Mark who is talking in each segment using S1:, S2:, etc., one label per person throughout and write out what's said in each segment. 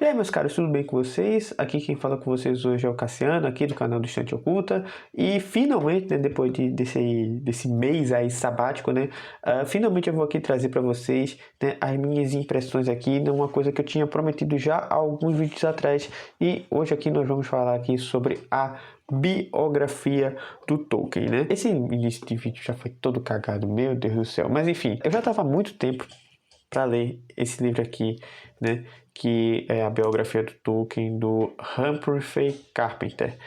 S1: E aí, meus caros, tudo bem com vocês? Aqui quem fala com vocês hoje é o Cassiano, aqui do canal do Estante Oculta. E finalmente, né, depois desse mês aí sabático, né, finalmente eu vou aqui trazer para vocês, né, as minhas impressões aqui, né, uma coisa que eu tinha prometido já há alguns vídeos atrás. E hoje aqui nós vamos falar aqui sobre a biografia do Tolkien, né? Esse início de vídeo já foi todo cagado, meu Deus do céu. Mas enfim, eu já estava há muito tempo para ler esse livro aqui, né, que é a biografia do Tolkien, do Humphrey Carpenter.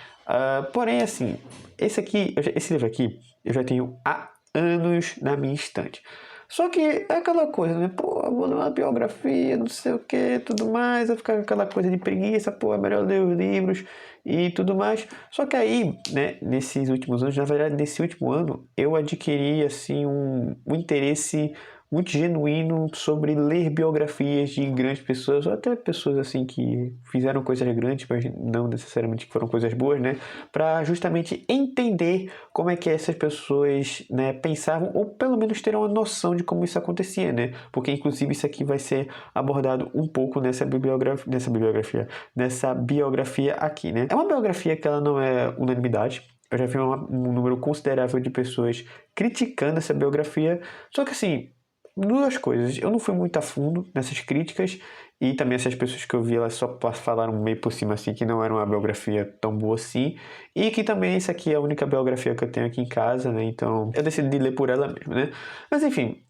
S1: Porém, assim, esse livro aqui eu já tenho há anos na minha estante. Só que é aquela coisa, né? Pô, eu vou ler uma biografia, não sei o que, tudo mais, vai ficar aquela coisa de preguiça, pô, é melhor ler os livros e tudo mais. Só que aí, né, nesses últimos anos, na verdade, nesse último ano, eu adquiri, assim, um interesse muito genuíno sobre ler biografias de grandes pessoas, ou até pessoas assim que fizeram coisas grandes, mas não necessariamente que foram coisas boas, né? Para justamente entender como é que essas pessoas, né, pensavam, ou pelo menos ter uma noção de como isso acontecia, né? Porque inclusive isso aqui vai ser abordado um pouco nessa biografia aqui, né? É uma biografia que ela não é unanimidade. Eu já vi um número considerável de pessoas criticando essa biografia, só que assim, duas coisas, eu não fui muito a fundo nessas críticas e também essas pessoas que eu vi, elas só falaram meio por cima assim, que não era uma biografia tão boa assim, e que também essa aqui é a única biografia que eu tenho aqui em casa, né, então eu decidi ler por ela mesmo, né. Mas enfim,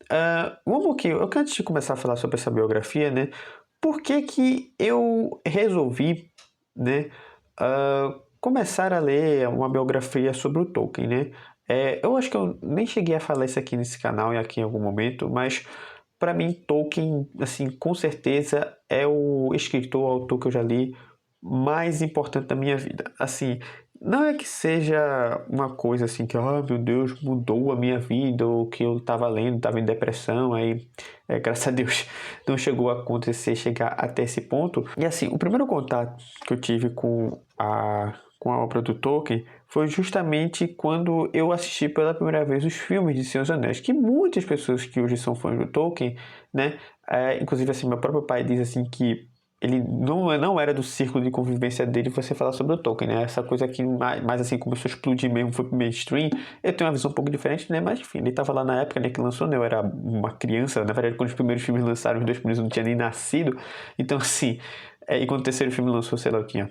S1: vamos aqui, antes de começar a falar sobre essa biografia, né, por que que eu resolvi, né, começar a ler uma biografia sobre o Tolkien, né. Eu acho que eu nem cheguei a falar isso aqui nesse canal e aqui em algum momento, mas para mim Tolkien, assim, com certeza é o escritor, o autor que eu já li mais importante da minha vida. Assim, não é que seja uma coisa assim que, oh meu Deus, mudou a minha vida, ou que eu estava lendo, estava em depressão, aí, graças a Deus, não chegou a acontecer, chegar até esse ponto. E assim, o primeiro contato que eu tive com a obra do Tolkien foi justamente quando eu assisti pela primeira vez os filmes de Senhor dos Anéis, que muitas pessoas que hoje são fãs do Tolkien, né, inclusive assim, meu próprio pai diz assim que ele não era do círculo de convivência dele você falar sobre o Tolkien, né, essa coisa que mais assim começou a explodir mesmo, foi pro mainstream. Eu tenho uma visão um pouco diferente, né, mas enfim, ele estava lá na época, né, que lançou, né, eu era uma criança, na verdade quando os primeiros filmes lançaram, os dois primeiros eu não tinha nem nascido, então assim, e quando o terceiro filme lançou, sei lá, eu tinha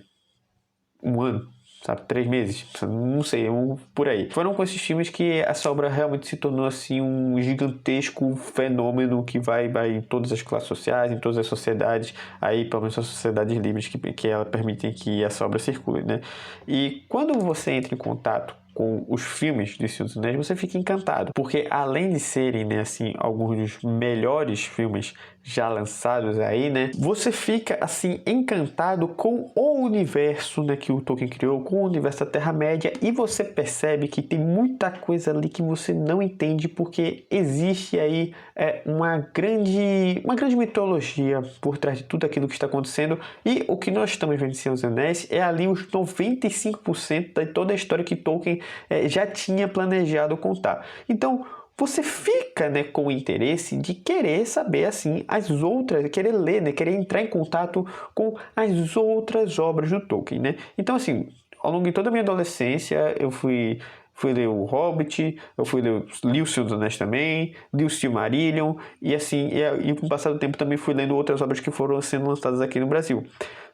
S1: um ano, sabe, 3 meses, não sei, por aí. Foram com esses filmes que essa obra realmente se tornou assim um gigantesco fenômeno que vai em todas as classes sociais, em todas as sociedades, aí pelo menos as sociedades livres que ela permitem que essa obra circule, né? E quando você entra em contato com os filmes de Senhor dos Anéis, você fica encantado, porque além de serem, né, assim, alguns dos melhores filmes já lançados aí, né, você fica assim encantado com o universo, né, que o Tolkien criou, com o universo da Terra-média, e você percebe que tem muita coisa ali que você não entende, porque existe aí uma grande mitologia por trás de tudo aquilo que está acontecendo, e o que nós estamos vendo em Senhor dos Anéis é ali os 95% de toda a história que Tolkien já tinha planejado contar. Então você fica, né, com o interesse de querer saber assim as outras, querer ler, né, querer entrar em contato com as outras obras do Tolkien, né? Então assim, ao longo de toda a minha adolescência eu fui ler o Hobbit, li o Senhor dos Anéis também, li o Silmarillion, e assim, e com o passar do tempo também fui lendo outras obras que foram sendo lançadas aqui no Brasil.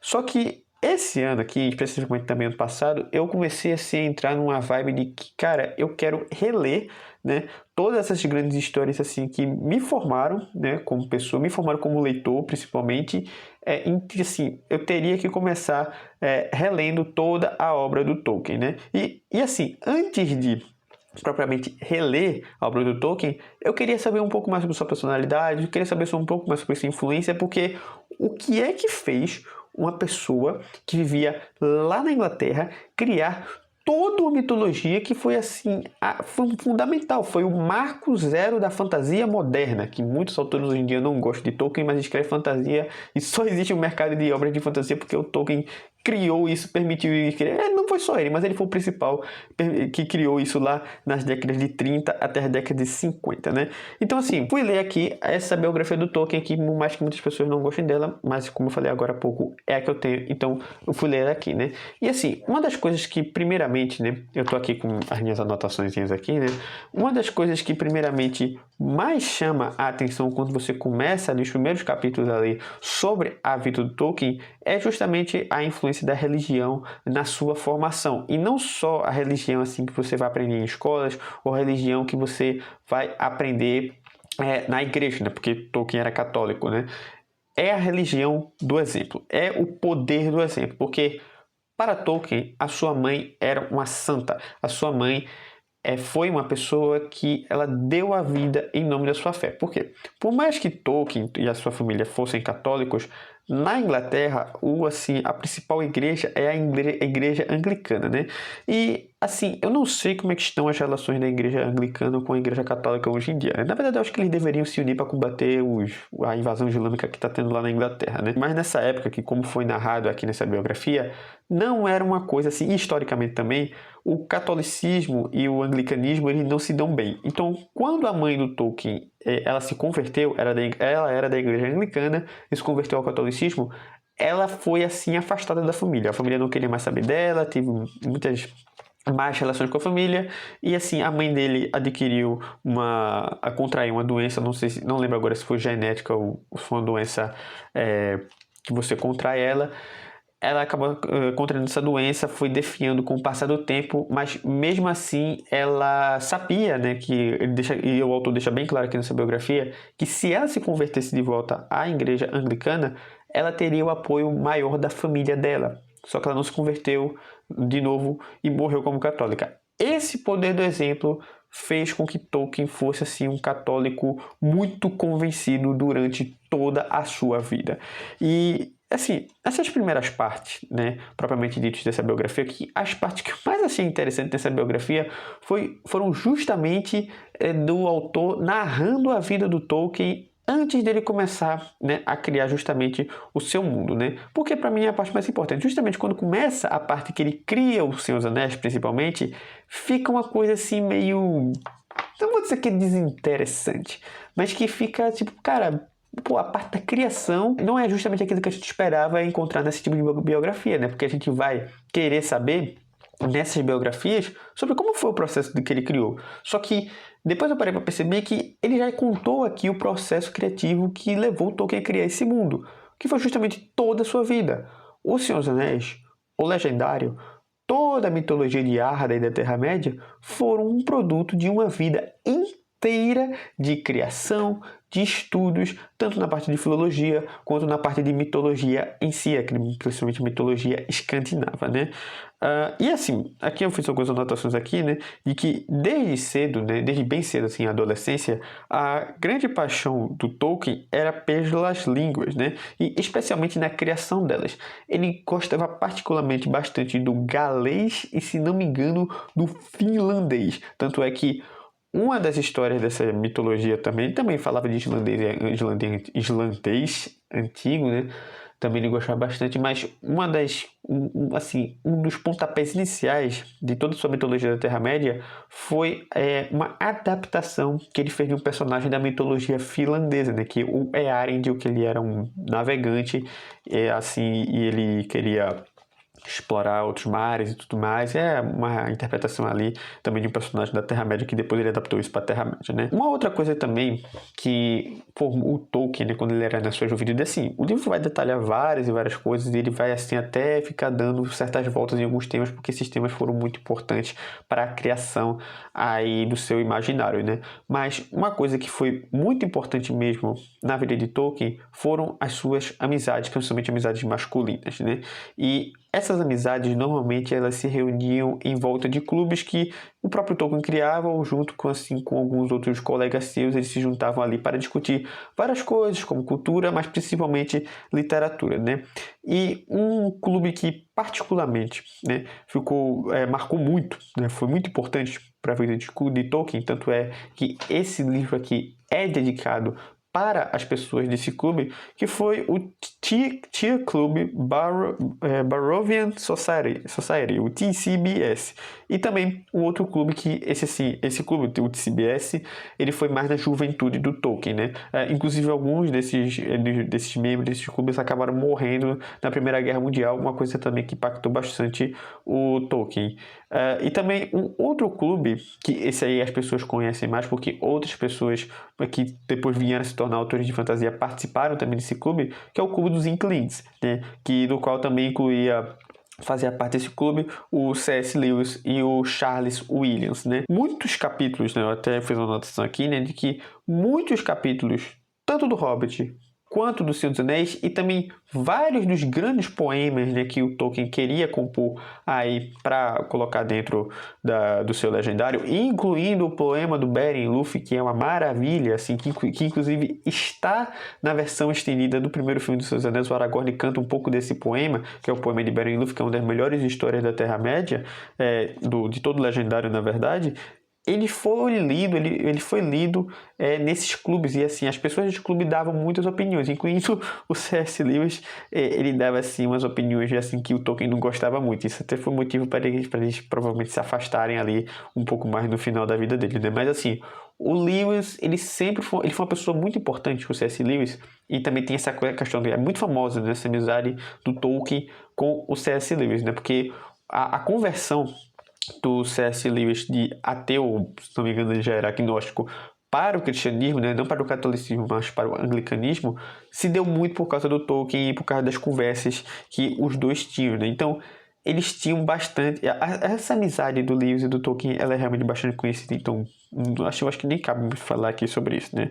S1: Só que esse ano aqui, especificamente também ano passado, eu comecei assim, a entrar numa vibe de que, cara, eu quero reler, né, todas essas grandes histórias assim que me formaram, né, como pessoa, me formaram como leitor, principalmente, em que assim, eu teria que começar relendo toda a obra do Tolkien, né? E assim, antes de propriamente reler a obra do Tolkien, eu queria saber um pouco mais sobre sua personalidade, eu queria saber um pouco mais sobre sua influência, porque o que é que fez uma pessoa que vivia lá na Inglaterra criar toda uma mitologia que foi assim, foi fundamental, foi o marco zero da fantasia moderna, que muitos autores hoje em dia não gostam de Tolkien, mas escreve fantasia e só existe um mercado de obras de fantasia porque o Tolkien criou isso, permitiu criar. Não foi só ele, mas ele foi o principal que criou isso lá nas décadas de 30 até as décadas de 50, né? Então, assim, fui ler aqui essa biografia do Tolkien aqui, por mais que muitas pessoas não gostem dela, mas como eu falei agora há pouco, é a que eu tenho, então eu fui ler ela aqui, né? E assim, uma das coisas que primeiramente, né, eu tô aqui com as minhas anotações aqui, né? Uma das coisas que primeiramente mais chama a atenção quando você começa a ler os primeiros capítulos a ler sobre a vida do Tolkien é justamente a influência da religião na sua formação. E não só a religião assim que você vai aprender em escolas ou a religião que você vai aprender na igreja, né? Porque Tolkien era católico, né? É a religião do exemplo, é o poder do exemplo, porque para Tolkien, a sua mãe era uma santa, a sua mãe foi uma pessoa que ela deu a vida em nome da sua fé. Por quê? Por mais que Tolkien e a sua família fossem católicos, na Inglaterra, a principal igreja é a igreja anglicana, né? E, assim, eu não sei como é que estão as relações da igreja anglicana com a igreja católica hoje em dia, né? Na verdade, eu acho que eles deveriam se unir para combater a invasão islâmica que está tendo lá na Inglaterra, né? Mas nessa época, que como foi narrado aqui nessa biografia, não era uma coisa assim, historicamente também, o catolicismo e o anglicanismo eles não se dão bem. Então, quando a mãe do Tolkien ela se converteu, ela era da igreja anglicana e se converteu ao catolicismo, ela foi assim afastada da família. A família não queria mais saber dela, teve muitas más relações com a família e assim a mãe dele contraiu uma doença, não lembro agora se foi genética ou se foi uma doença que você contrai ela acabou contraindo essa doença, foi definhando com o passar do tempo, mas mesmo assim ela sabia, né, e o autor deixa bem claro aqui nessa biografia, que se ela se convertesse de volta à igreja anglicana, ela teria o apoio maior da família dela. Só que ela não se converteu de novo e morreu como católica. Esse poder do exemplo fez com que Tolkien fosse assim um católico muito convencido durante toda a sua vida. E assim, essas primeiras partes, né, propriamente ditas dessa biografia, que as partes que eu mais achei interessante dessa biografia foram justamente do autor narrando a vida do Tolkien antes dele começar, né, a criar justamente o seu mundo, né? Porque para mim é a parte mais importante. Justamente quando começa a parte que ele cria o Senhor dos Anéis, principalmente, fica uma coisa assim meio, não vou dizer que é desinteressante, mas que fica tipo, cara, a parte da criação não é justamente aquilo que a gente esperava encontrar nesse tipo de biografia, né? Porque a gente vai querer saber nessas biografias sobre como foi o processo que ele criou. Só que depois eu parei para perceber que ele já contou aqui o processo criativo que levou Tolkien a criar esse mundo, que foi justamente toda a sua vida. O Senhor dos Anéis, o Legendário, toda a mitologia de Arda e da Terra-média foram um produto de uma vida inteira de criação, de estudos, tanto na parte de filologia quanto na parte de mitologia em si, principalmente mitologia escandinava, né? E assim, aqui eu fiz algumas anotações aqui, né, de que desde cedo, né, desde bem cedo, assim, a adolescência, a grande paixão do Tolkien era pelas línguas, né, e especialmente na criação delas. Ele gostava particularmente bastante do galês e, se não me engano, do finlandês. Tanto é que uma das histórias dessa mitologia também falava de islandês antigo, né? Também ele gostava bastante, mas um dos pontapés iniciais de toda a sua mitologia da Terra-média foi uma adaptação que ele fez de um personagem da mitologia finlandesa, né? Que o Eärendil, que ele era um navegante, e ele queria explorar outros mares e tudo mais. É uma interpretação ali também de um personagem da Terra-média que depois ele adaptou isso para a Terra-média, né? Uma outra coisa também que o Tolkien, né, quando ele era na sua juventude, assim, o livro vai detalhar várias e várias coisas e ele vai assim até ficar dando certas voltas em alguns temas, porque esses temas foram muito importantes para a criação aí do seu imaginário, né? Mas uma coisa que foi muito importante mesmo na vida de Tolkien foram as suas amizades, principalmente amizades masculinas, né? E essas amizades, normalmente, elas se reuniam em volta de clubes que o próprio Tolkien criava, ou junto com alguns outros colegas seus, eles se juntavam ali para discutir várias coisas, como cultura, mas principalmente literatura, né? E um clube que, particularmente, né, marcou muito, né, foi muito importante para a vida de Tolkien, tanto é que esse livro aqui é dedicado para as pessoas desse clube, que foi o Tea Club Barrovian Society, o TCBS. E também o outro clube que, esse clube, o TCBS, ele foi mais na juventude do Tolkien, né? Inclusive alguns desses membros desses clubes acabaram morrendo na Primeira Guerra Mundial, uma coisa também que impactou bastante o Tolkien. E também um outro clube, que esse aí as pessoas conhecem mais porque outras pessoas que depois vieram se tornar autores de fantasia participaram também desse clube, que é o Clube dos Inklings, né? Do qual também fazia parte desse clube o C.S. Lewis e o Charles Williams, né? Muitos capítulos, né? Eu até fiz uma anotação aqui, né? De que muitos capítulos, tanto do Hobbit quanto do Senhor dos Anéis, e também vários dos grandes poemas, né, que o Tolkien queria compor aí para colocar dentro do seu legendário, incluindo o poema do Beren Luthien, que é uma maravilha, assim, que inclusive está na versão estendida do primeiro filme do Senhor dos Anéis. O Aragorn canta um pouco desse poema, que é o poema de Beren Luthien, que é uma das melhores histórias da Terra-média, de todo o legendário, na verdade. Ele foi lido nesses clubes, e assim, as pessoas desse clube davam muitas opiniões, incluindo o C.S. Lewis. Ele dava assim umas opiniões assim, que o Tolkien não gostava muito. Isso até foi motivo para eles provavelmente se afastarem ali um pouco mais no final da vida dele, né? Mas assim, o Lewis, ele foi uma pessoa muito importante, o C.S. Lewis, e também tem essa questão, é muito famosa, né, essa amizade do Tolkien com o C.S. Lewis, né? Porque a conversão do C.S. Lewis de ateu, se não me engano ele já era agnóstico, para o cristianismo, né, não para o catolicismo, mas para o anglicanismo, se deu muito por causa do Tolkien e por causa das conversas que os dois tinham, né? Então, eles tinham bastante... Essa amizade do Lewis e do Tolkien, ela é realmente bastante conhecida, então eu acho que nem cabe falar aqui sobre isso, né?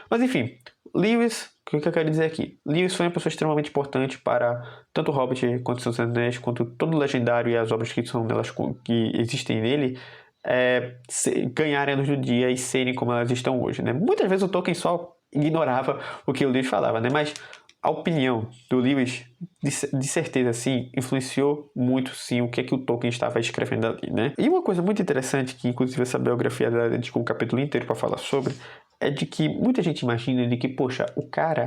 S1: Mas enfim, Lewis, o que eu quero dizer aqui? Lewis foi uma pessoa extremamente importante para tanto o Hobbit quanto os Seus Anéis, quanto todo o Legendário e as obras que são nelas, que existem nele, ganharem a luz do dia e serem como elas estão hoje, né? Muitas vezes o Tolkien só ignorava o que o Lewis falava, né? Mas a opinião do Lewis, de certeza, sim, influenciou muito, sim, o que é que o Tolkien estava escrevendo ali, né? E uma coisa muito interessante, que inclusive essa biografia dela dedicou um capítulo inteiro para falar sobre, é de que muita gente imagina de que, poxa,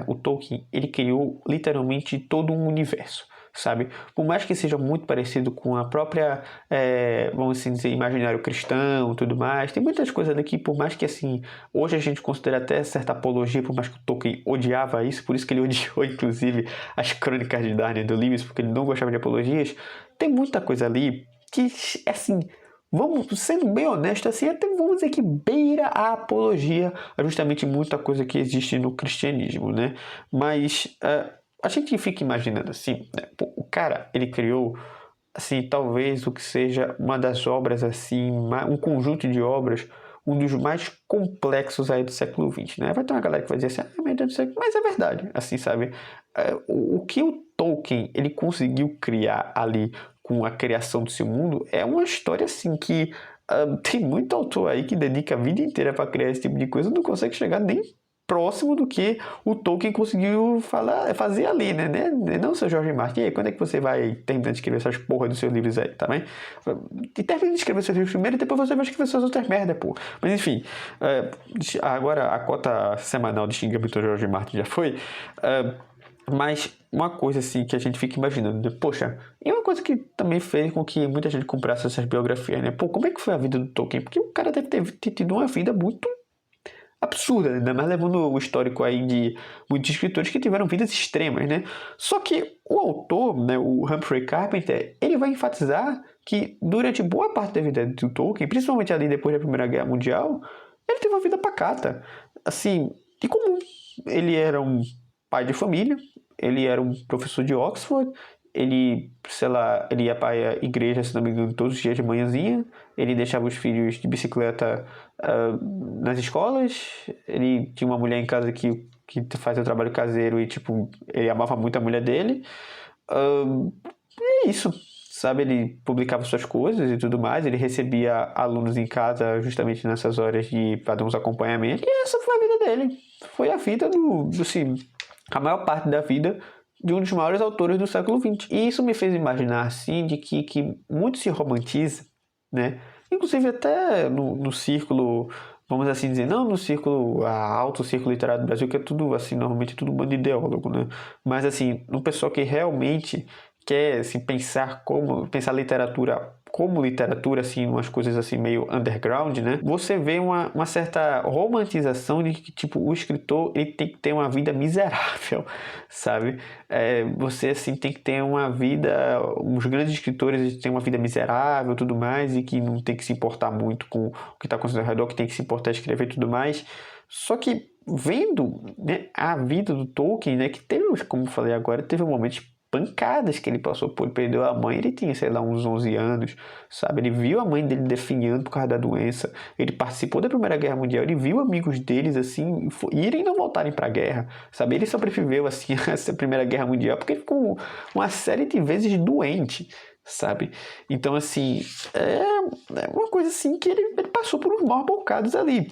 S1: o Tolkien, ele criou literalmente todo um universo, sabe? Por mais que seja muito parecido com a própria, vamos assim dizer, imaginário cristão e tudo mais, tem muitas coisas ali que, por mais que, assim, hoje a gente considera até certa apologia, por mais que o Tolkien odiava isso, por isso que ele odiou, inclusive, as Crônicas de Nárnia do Lewis, porque ele não gostava de apologias, tem muita coisa ali que, assim... sendo bem honesto, assim, até vamos dizer que beira a apologia a justamente muita coisa que existe no cristianismo, né? Mas a gente fica imaginando assim, né? Pô, o cara, ele criou, assim, talvez o que seja uma das obras, assim, um conjunto de obras, um dos mais complexos aí do século XX, né? Vai ter uma galera que vai dizer assim, meu Deus do céu, mas é verdade, assim, sabe? O que o Tolkien, ele conseguiu criar ali com a criação do seu mundo, é uma história assim que tem muito autor aí que dedica a vida inteira para criar esse tipo de coisa e não consegue chegar nem próximo do que o Tolkien conseguiu fazer ali, né? Não, seu Jorge Martin, e aí, quando é que você vai terminar de escrever essas porra dos seus livros aí, tá bem? E termina de escrever seus livros primeiro e depois você vai escrever suas outras merda, pô. Mas enfim, agora a cota semanal de xingamento do Jorge Martin já foi... Mas uma coisa assim que a gente fica imaginando, né? Poxa, e uma coisa que também fez com que muita gente comprasse essas biografias, né? Pô, como é que foi a vida do Tolkien? Porque o cara deve ter tido uma vida muito absurda, né? Mas levando o histórico aí de muitos escritores que tiveram vidas extremas, né? Só que o autor, né, o Humphrey Carpenter, ele vai enfatizar que durante boa parte da vida do Tolkien, principalmente ali depois da Primeira Guerra Mundial, ele teve uma vida pacata, assim, e comum. Ele era um pai de família, ele era um professor de Oxford, ele, sei lá, ele ia para a igreja, se não me engano, todos os dias de manhãzinha, ele deixava os filhos de bicicleta nas escolas, ele tinha uma mulher em casa que fazia o trabalho caseiro e, tipo, ele amava muito a mulher dele. É isso, sabe? Ele publicava suas coisas e tudo mais, ele recebia alunos em casa justamente nessas horas para dar uns acompanhamentos, e essa foi a vida dele. Foi a vida assim, a maior parte da vida de um dos maiores autores do século XX. E isso me fez imaginar, assim, de que muito se romantiza, né? Inclusive até no círculo vamos assim dizer, não no círculo, alto círculo literário do Brasil, que é tudo assim, normalmente tudo bando de ideólogo, né? Mas assim, no pessoal que realmente quer assim, pensar literatura como literatura, assim, umas coisas assim meio underground, né? Você vê uma certa romantização de que, tipo, o escritor, ele tem que ter uma vida miserável, sabe? Você, assim, tem que ter uma vida... Os grandes escritores, eles têm uma vida miserável e tudo mais, e que não tem que se importar muito com o que está acontecendo ao redor, que tem que se importar em escrever e tudo mais. Só que, vendo, né, a vida do Tolkien, né, que teve, como eu falei agora, teve momentos pancadas que ele passou por, ele perdeu a mãe, ele tinha, sei lá, uns 11 anos, sabe, ele viu a mãe dele definhando por causa da doença, ele participou da Primeira Guerra Mundial, ele viu amigos deles, assim, irem e não voltarem pra guerra, sabe, ele sobreviveu, assim, a essa Primeira Guerra Mundial, porque ele ficou uma série de vezes doente, sabe, então, assim, é uma coisa, assim, que ele passou por uns maus bocados ali.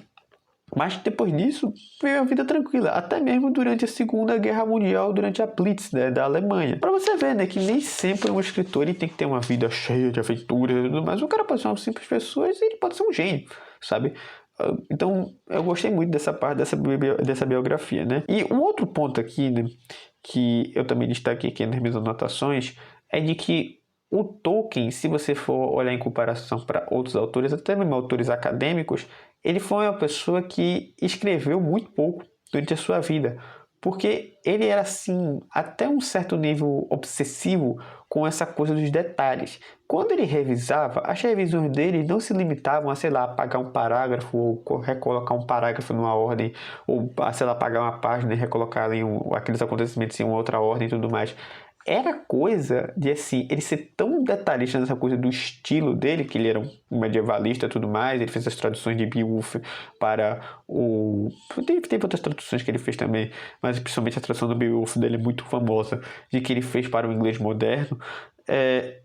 S1: Mas depois disso, veio a vida tranquila, até mesmo durante a Segunda Guerra Mundial, durante a Blitz, né, da Alemanha. Para você ver, né, que nem sempre um escritor ele tem que ter uma vida cheia de aventuras e tudo mais. O cara pode ser uma simples pessoa e ele pode ser um gênio, sabe? Então, eu gostei muito dessa parte, dessa biografia, né? E um outro ponto aqui, né, que eu também destaquei aqui nas minhas anotações, é de que o Tolkien, se você for olhar em comparação para outros autores, até mesmo autores acadêmicos, ele foi uma pessoa que escreveu muito pouco durante a sua vida, porque ele era assim, até um certo nível obsessivo com essa coisa dos detalhes. Quando ele revisava, as revisões dele não se limitavam a, sei lá, apagar um parágrafo ou recolocar um parágrafo numa ordem, ou, sei lá, apagar uma página e recolocar ali aqueles acontecimentos em uma outra ordem e tudo mais. Era coisa de, assim, ele ser tão detalhista nessa coisa do estilo dele, que ele era um medievalista e tudo mais, ele fez as traduções de Beowulf para o... Teve outras traduções que ele fez também, mas principalmente a tradução do Beowulf dele é muito famosa, de que ele fez para o inglês moderno.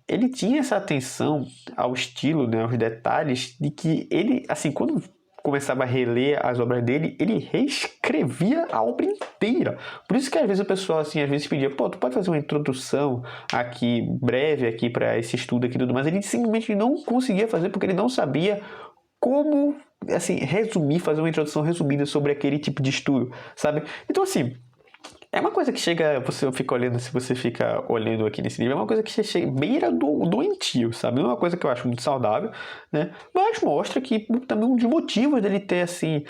S1: Ele tinha essa atenção ao estilo, né, aos detalhes, de que ele, assim, quando começava a reler as obras dele, ele reescrevia a obra inteira. Por isso que às vezes o pessoal, assim, às vezes pedia, pô, tu pode fazer uma introdução aqui, breve aqui para esse estudo aqui e tudo mais. Ele simplesmente não conseguia fazer porque ele não sabia como, assim, fazer uma introdução resumida sobre aquele tipo de estudo, sabe? Então, assim, é uma coisa que chega, você fica olhando, se você fica olhando aqui nesse livro, é uma coisa que chega beira do doentio, sabe? Não é uma coisa que eu acho muito saudável, né? Mas mostra que também um dos motivos dele ter, assim,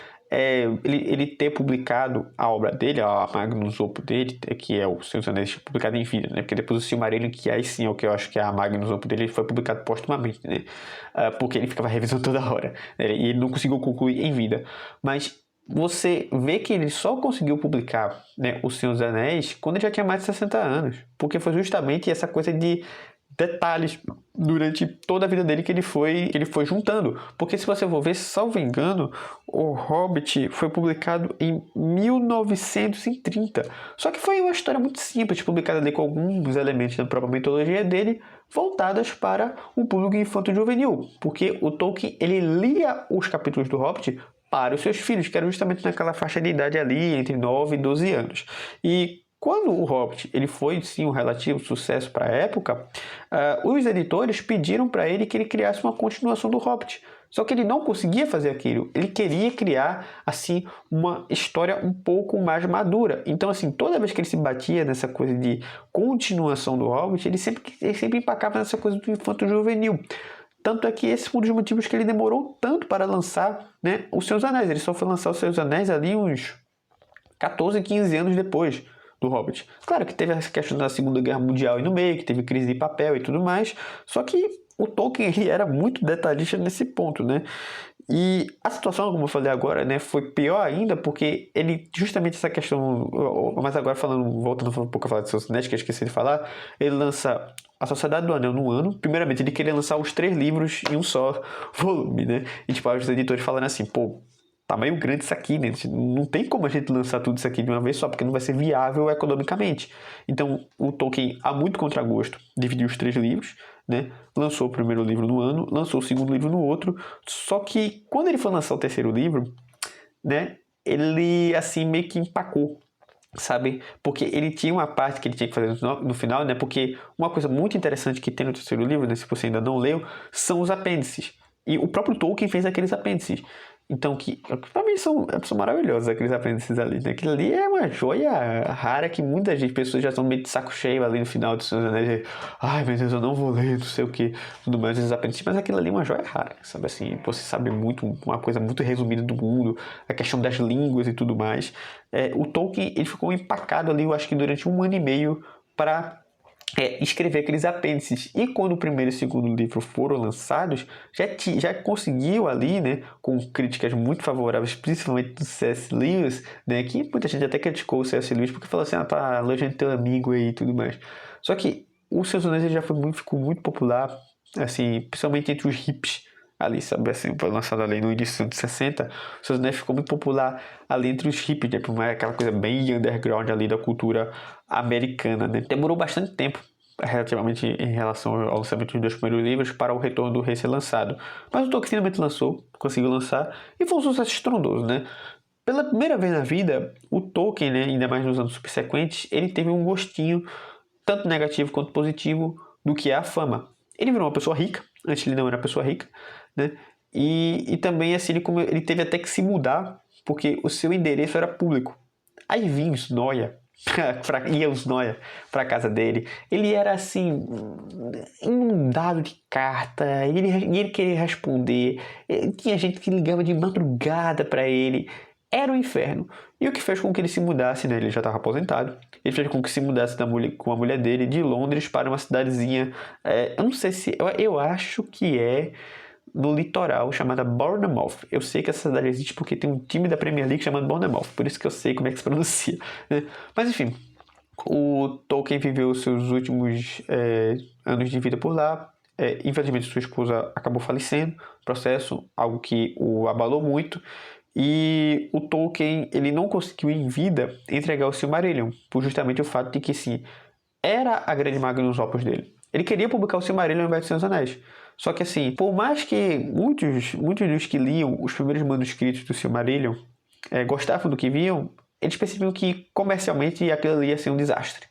S1: ele ter publicado a obra dele, a Magnus Opus dele, que é o Senhor dos Anéis, publicado em vida, né? Porque depois o Silmarillion, que aí sim é o que eu acho que é a Magnus Opus dele, foi publicado póstumamente, né? Porque ele ficava revisando toda hora, né? E ele não conseguiu concluir em vida. Mas você vê que ele só conseguiu publicar, né, O Senhor dos Anéis quando ele já tinha mais de 60 anos. Porque foi justamente essa coisa de detalhes durante toda a vida dele que ele foi juntando. Porque se você for ver, salvo engano, o Hobbit foi publicado em 1930. Só que foi uma história muito simples, publicada ali com alguns elementos da própria mitologia dele, voltadas para o público infanto-juvenil. Porque o Tolkien, ele lia os capítulos do Hobbit para os seus filhos, que eram justamente naquela faixa de idade ali, entre 9 e 12 anos. E quando o Hobbit ele foi, sim, um relativo sucesso para a época, os editores pediram para ele que ele criasse uma continuação do Hobbit. Só que ele não conseguia fazer aquilo. Ele queria criar, assim, uma história um pouco mais madura. Então, assim, toda vez que ele se batia nessa coisa de continuação do Hobbit, ele sempre empacava nessa coisa do infanto-juvenil. Tanto é que esse foi um dos motivos que ele demorou tanto para lançar, né, Os Seus Anéis. Ele só foi lançar Os Seus Anéis ali uns 14, 15 anos depois do Hobbit. Claro que teve essa questão da Segunda Guerra Mundial aí no meio, que teve crise de papel e tudo mais, só que o Tolkien ele era muito detalhista nesse ponto, né? E a situação, como eu falei agora, né, foi pior ainda porque ele, justamente essa questão, mas agora voltando um pouco a falar de Seus Anéis, que eu esqueci de falar, ele lança A Sociedade do Anel num ano. Primeiramente, ele queria lançar os 3 livros em um só volume, né? E tipo, os editores falando assim, pô, tá meio grande isso aqui, né? Não tem como a gente lançar tudo isso aqui de uma vez só, porque não vai ser viável economicamente. Então, o Tolkien, a muito contragosto, dividiu os 3 livros, né? Lançou o primeiro livro no ano, lançou o segundo livro no outro. Só que, quando ele foi lançar o terceiro livro, né? Ele, assim, meio que empacou, sabe? Porque ele tinha uma parte que ele tinha que fazer no final, né? Porque uma coisa muito interessante que tem no terceiro livro, né? Se você ainda não leu, são os apêndices. E o próprio Tolkien fez aqueles apêndices. Então, que pra mim são maravilhosos aqueles apêndices ali, né? Aquilo ali é uma joia rara que muitas pessoas já estão meio de saco cheio ali no final dos Senhor dos Anéis. Ai, meu Deus, eu não vou ler, não sei o que, tudo mais, esses apêndices. Mas aquilo ali é uma joia rara, sabe assim? Você sabe muito, uma coisa muito resumida do mundo, a questão das línguas e tudo mais. O Tolkien, ele ficou empacado ali, eu acho que durante 1 ano e meio, para escrever aqueles apêndices. E quando o primeiro e o segundo livro foram lançados, já conseguiu ali, né, com críticas muito favoráveis, principalmente do C.S. Lewis, né, que muita gente até criticou o C.S. Lewis porque falou assim, tá elogiando teu amigo aí e tudo mais. Só que o Senhor dos Anéis já ficou muito popular, assim, principalmente entre os hippies ali, sabe, assim, foi lançado ali no início dos 60, o Senhor dos Anéis ficou muito popular ali entre os hippies, né, por aquela coisa bem underground ali da cultura americana, né. Demorou bastante tempo, relativamente em relação ao lançamento dos 2 primeiros livros, para o Retorno do Rei ser lançado. Mas o Tolkien finalmente conseguiu lançar, e foi um sucesso estrondoso, né. Pela primeira vez na vida, o Tolkien, né, ainda mais nos anos subsequentes, ele teve um gostinho, tanto negativo quanto positivo, do que é a fama. Ele virou uma pessoa rica, antes ele não era uma pessoa rica, né? E também assim, ele teve até que se mudar, porque o seu endereço era público. Aí vinha os Noia, ia os Noia pra casa dele. Ele era assim, inundado de carta, e ele queria responder. Tinha gente que ligava de madrugada pra ele. Era um inferno. E o que fez com que ele se mudasse, né? Ele já estava aposentado. Ele fez com que se mudasse com a mulher dele de Londres para uma cidadezinha. Eu não sei se. Eu acho que é no litoral, chamada Bournemouth. Eu sei que essa cidade existe porque tem um time da Premier League chamado Bournemouth. Por isso que eu sei como é que se pronuncia, né? Mas enfim, o Tolkien viveu seus últimos anos de vida por lá. Infelizmente, sua esposa acabou falecendo no processo, algo que o abalou muito. E o Tolkien, ele não conseguiu em vida entregar o Silmarillion, por justamente o fato de que, sim, era a grande magnum opus dele. Ele queria publicar o Silmarillion ao invés de Senhor dos Anéis. Só que, assim, por mais que muitos dos que liam os primeiros manuscritos do Silmarillion gostavam do que viam, eles percebiam que, comercialmente, aquilo ali ia ser um desastre,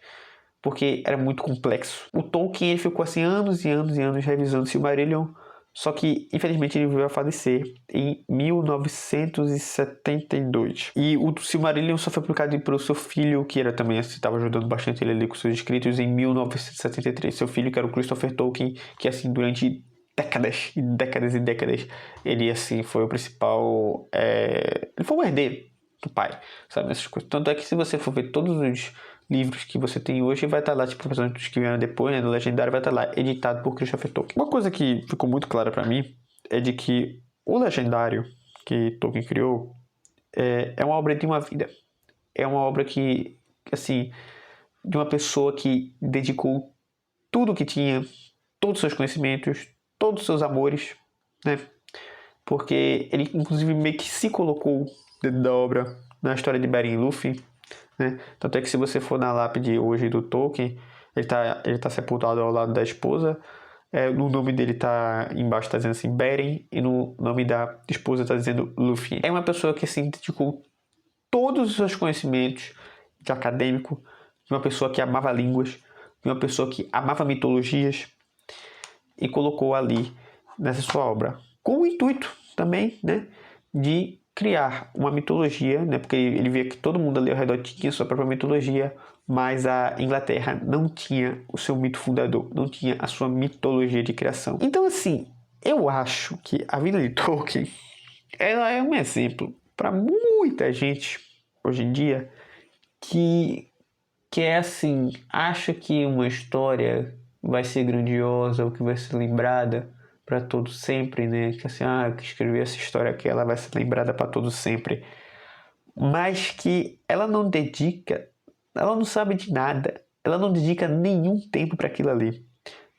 S1: porque era muito complexo. O Tolkien, ele ficou, assim, anos e anos e anos revisando o Silmarillion, só que, infelizmente, ele veio a falecer em 1972. E o Silmarillion só foi publicado pelo seu filho, que era também estava ajudando bastante ele ali com seus escritos, em 1973. Seu filho, que era o Christopher Tolkien, que assim, durante décadas e décadas e décadas, ele assim, foi o principal... Ele foi o herdeiro do pai, sabe? Essas coisas. Tanto é que se você for ver todos os livros que você tem hoje, vai estar lá, tipo, os que vieram depois, né, no Legendário, vai estar lá, editado por Christopher Tolkien. Uma coisa que ficou muito clara para mim é de que o Legendário que Tolkien criou é uma obra de uma vida. É uma obra que, assim, de uma pessoa que dedicou tudo o que tinha, todos os seus conhecimentos, todos os seus amores, né? Porque ele, inclusive, meio que se colocou dentro da obra na história de Beren e Luthien, né? Tanto é que se você for na lápide hoje do Tolkien, ele tá sepultado ao lado da esposa. No nome dele tá embaixo, tá dizendo assim, Beren, e no nome da esposa tá dizendo Lúthien. É uma pessoa que assim, dedicou todos os seus conhecimentos de acadêmico, de uma pessoa que amava línguas, de uma pessoa que amava mitologias, e colocou ali nessa sua obra, com o intuito também, né, de criar uma mitologia, né, porque ele via que todo mundo ali ao redor tinha sua própria mitologia, mas a Inglaterra não tinha o seu mito fundador, não tinha a sua mitologia de criação. Então, assim, eu acho que a vida de Tolkien, ela é um exemplo para muita gente hoje em dia que é assim, acha que uma história vai ser grandiosa ou que vai ser lembrada para todo sempre, né? Que assim, que escreveu essa história aqui, ela vai ser lembrada para todo sempre. Mas que ela não sabe de nada, ela não dedica nenhum tempo para aquilo ali.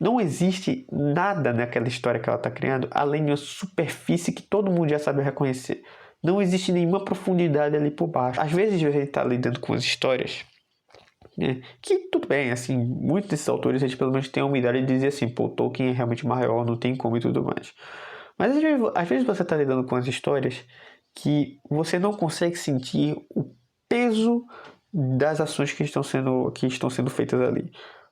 S1: Não existe nada naquela história que ela está criando, além de uma superfície que todo mundo já sabe reconhecer. Não existe nenhuma profundidade ali por baixo. Às vezes a gente está lidando com as histórias, né, que tudo bem, assim, muitos desses autores, eles pelo menos têm a humildade de dizer assim, pô, Tolkien é realmente maior, não tem como e tudo mais. Mas às vezes você está lidando com as histórias que você não consegue sentir o peso das ações que estão sendo feitas ali.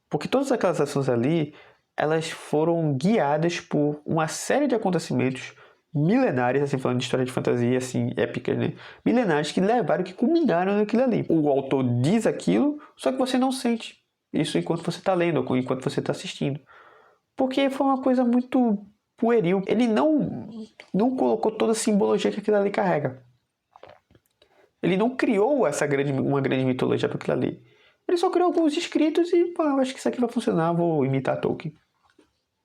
S1: Porque todas aquelas ações ali, elas foram guiadas por uma série de acontecimentos milenares, assim, falando de história de fantasia, assim, épicas, né? Milenares que levaram, que culminaram naquilo ali. O autor diz aquilo, só que você não sente isso enquanto você está lendo, ou enquanto você está assistindo. Porque foi uma coisa muito pueril. Ele não colocou toda a simbologia que aquilo ali carrega. Ele não criou uma grande mitologia para aquilo ali. Ele só criou alguns escritos e, pô, eu acho que isso aqui vai funcionar, vou imitar Tolkien.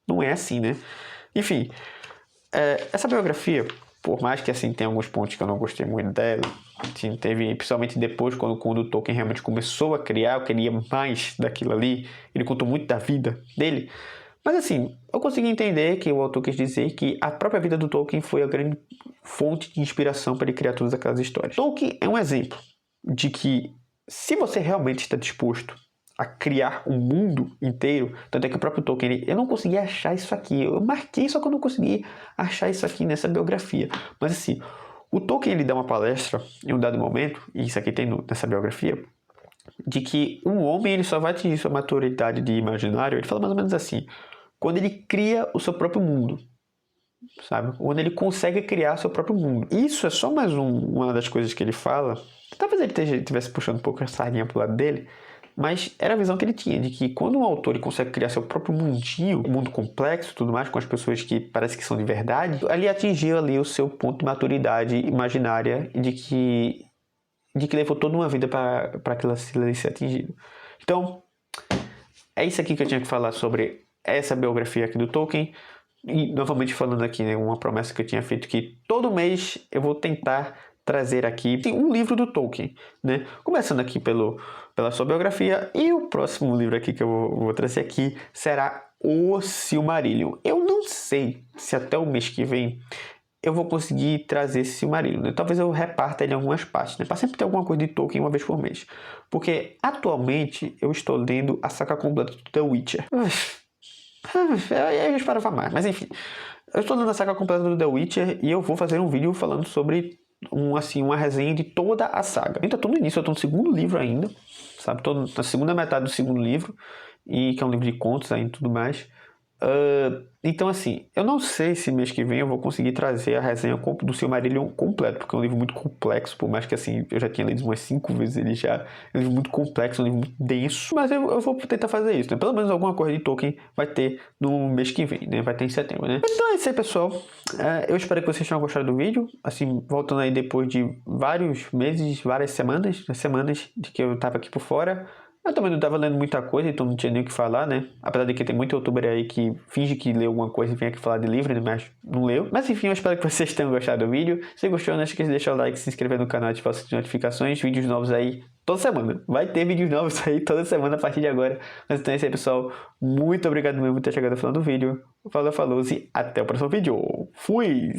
S1: Não é assim, né? Enfim, essa biografia, por mais que assim tenha alguns pontos que eu não gostei muito dela, assim, teve, principalmente depois, quando o Tolkien realmente começou a criar, eu queria mais daquilo ali, ele contou muito da vida dele. Mas assim, eu consegui entender que o autor quis dizer que a própria vida do Tolkien foi a grande fonte de inspiração para ele criar todas aquelas histórias. Tolkien é um exemplo de que, se você realmente está disposto a criar um mundo inteiro, tanto é que o próprio Tolkien, eu não consegui achar isso aqui, eu marquei, só que eu não consegui achar isso aqui nessa biografia. Mas assim, o Tolkien ele dá uma palestra em um dado momento, e isso aqui tem nessa biografia, de que um homem ele só vai atingir sua maturidade de imaginário, ele fala mais ou menos assim, quando ele cria o seu próprio mundo, sabe? Quando ele consegue criar seu próprio mundo. Isso é só mais uma das coisas que ele fala. Talvez ele estivesse puxando um pouco a sardinha pro lado dele, mas era a visão que ele tinha, de que quando um autor ele consegue criar seu próprio mundinho, um mundo complexo e tudo mais, com as pessoas que parece que são de verdade, ele atingiu ali o seu ponto de maturidade imaginária de que levou toda uma vida para aquilo ser atingido. Então, é isso aqui que eu tinha que falar sobre essa biografia aqui do Tolkien. E novamente falando aqui, né, uma promessa que eu tinha feito, que todo mês eu vou tentar trazer aqui um livro do Tolkien, né? Começando aqui pela sua biografia, e o próximo livro aqui que eu vou trazer aqui será O Silmarillion. Eu não sei se até o mês que vem eu vou conseguir trazer esse Silmarillion, né? Talvez eu reparta ele em algumas partes, né? Para sempre ter alguma coisa de Tolkien uma vez por mês. Porque atualmente eu estou lendo a saga completa do The Witcher. Eu esperava mais, mas enfim. Eu estou lendo a saga completa do The Witcher e eu vou fazer um vídeo falando sobre uma resenha de toda a saga. Ainda estou no início, eu estou no segundo livro ainda, sabe? Estou na segunda metade do segundo livro, e que é um livro de contos aí e tudo mais. Então assim, eu não sei se mês que vem eu vou conseguir trazer a resenha do Silmarillion completo, porque é um livro muito complexo, por mais que assim, eu já tinha lido umas 5 vezes ele já. É um livro muito complexo, um livro muito denso, mas eu vou tentar fazer isso, né? Pelo menos alguma coisa de Tolkien vai ter no mês que vem, né? Vai ter em setembro, né? Então é isso aí, pessoal. Eu espero que vocês tenham gostado do vídeo, assim, voltando aí depois de vários meses, várias semanas de que eu tava aqui por fora. Eu também não tava lendo muita coisa, então não tinha nem o que falar, né? Apesar de que tem muito youtuber aí que finge que leu alguma coisa e vem aqui falar de livro, mas não leu. Mas enfim, eu espero que vocês tenham gostado do vídeo. Se gostou, não esqueça de deixar o like, se inscrever no canal e ativar as notificações. Vídeos novos aí toda semana. Vai ter vídeos novos aí toda semana a partir de agora. Mas então é isso aí, pessoal. Muito obrigado mesmo por ter chegado ao final do vídeo. Falou e até o próximo vídeo. Fui!